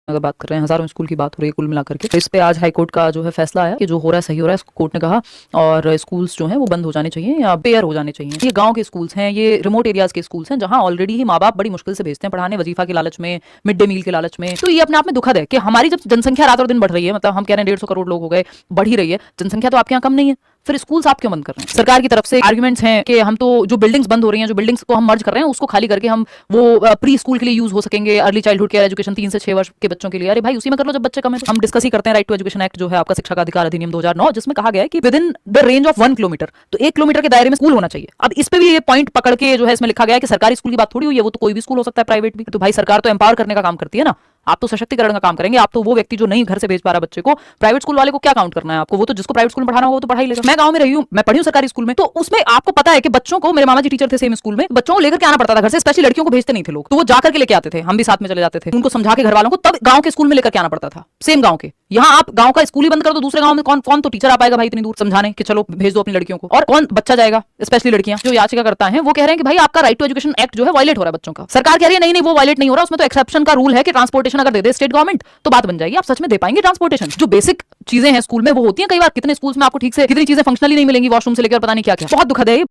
अगर बात कर रहे हैं, हजारों स्कूल की बात हो रही है कुल मिलाकर के, तो इस पे आज हाईकोर्ट का जो है फैसला आया कि जो हो रहा है सही हो रहा है, कोर्ट ने कहा। और स्कूल्स जो हैं वो बंद हो जाने चाहिए या पेयर हो जाने चाहिए। ये गांव के स्कूल्स हैं, ये रिमोट एरियाज के स्कूल्स हैं, जहां ऑलरेडी ही माँ बाप बड़ी मुश्किल से भेजते हैं पढ़ाने, वजीफा के लालच में, मिड डे मील के लालच में। तो ये अपने आप में दुखद है कि हमारी जब जनसंख्या रात और दिन बढ़ रही है, मतलब हम कह रहे हैं 150 करोड़ लोग हो गए, बढ़ ही रही है जनसंख्या, तो आपके यहाँ कम नहीं है, फिर स्कूल्स आप क्यों बंद कर रहे हैं? सरकार की तरफ से आर्गुमेंट्स हैं कि हम तो जो बिल्डिंग्स बंद हो रही हैं, जो बिल्डिंग्स को हम मर्ज कर रहे हैं, उसको खाली करके हम वो प्री स्कूल के लिए यूज हो सकेंगे, अर्ली चाइल्डहुड केयर एजुकेशन 3 से 6 वर्ष के बच्चों के लिए। अरे भाई उसी में कर लो जब बच्चे कम है। तो हम डिस्कस ही करते हैं राइट टू एजुकेशन एक्ट जो है आपका, शिक्षा का अधिकार अधिनियम 2009, जिसमें कहा गया है कि with in the range of 1 kilometre, तो 1 किलोमीटर के दायरे में स्कूल होना चाहिए। अब इस पे भी ये पॉइंट पकड़ के जो है इसमें लिखा गया है कि सरकारी स्कूल की बात थोड़ी हुई है, वो तो कोई भी स्कूल हो सकता है, प्राइवेट भी। तो भाई सरकार तो एम्पावर करने का काम करती है ना, आप तो सशक्तिकरण का काम करेंगे। आप तो वो व्यक्ति जो नहीं घर से भेज पा रहा बच्चे को, प्राइवेट स्कूल वाले को क्या काउंट करना है आपको? वो तो जिसको प्राइवेट स्कूल में पढ़ाना हो वो तो पढ़ाई लेगा। मैं गांव में रही हूं, मैं पढ़ी हूं सरकारी स्कूल में, तो उसमें आपको पता है कि बच्चों को, मेरे मामा जी टीचर थे सेम स्कूल में, बच्चों को लेकर के आना पड़ता था घर से, स्पेशली लड़कियों को भेजते नहीं थे लोग, तो वो जाकर के लेके आते थे, हम भी साथ में चले जाते थे उनको समझा के घर वालों को, तब गांव के स्कूल में लेकर के आना पड़ता था, सेम गांव के। यहाँ आप गांव का स्कूल ही बंद कर दो, दूसरे गांव में कौन कौन तो टीचर आ पाएगा भाई इतनी दूर समझाने कि चलो भेज दो अपनी लड़कियों को, और कौन बच्चा जाएगा? स्पेशली लड़कियां। जो याचिका करता है वो कह रहे हैं कि भाई आपका राइट टू एजुकेशन एक्ट जो है वायलेट हो रहा है बच्चों का। सरकार कह रही है नहीं नहीं वो वायलेट नहीं हो रहा, उसमें तो एक्सेप्शन का रूल है कि ट्रांसपोर्टेशन अगर दे दे स्टेट गवर्नमेंट तो बात बन जाएगी। आप सच में दे पाएंगे ट्रांसपोर्टेशन? जो बेसिक चीजें हैं स्कूल में वो होती हैं कई बार, कितने स्कूल्स में आपको ठीक से कितनी चीजें फंक्शनली नहीं मिलेंगी, वॉशरूम से लेकर पता नहीं क्या क्या। बहुत दुखद है।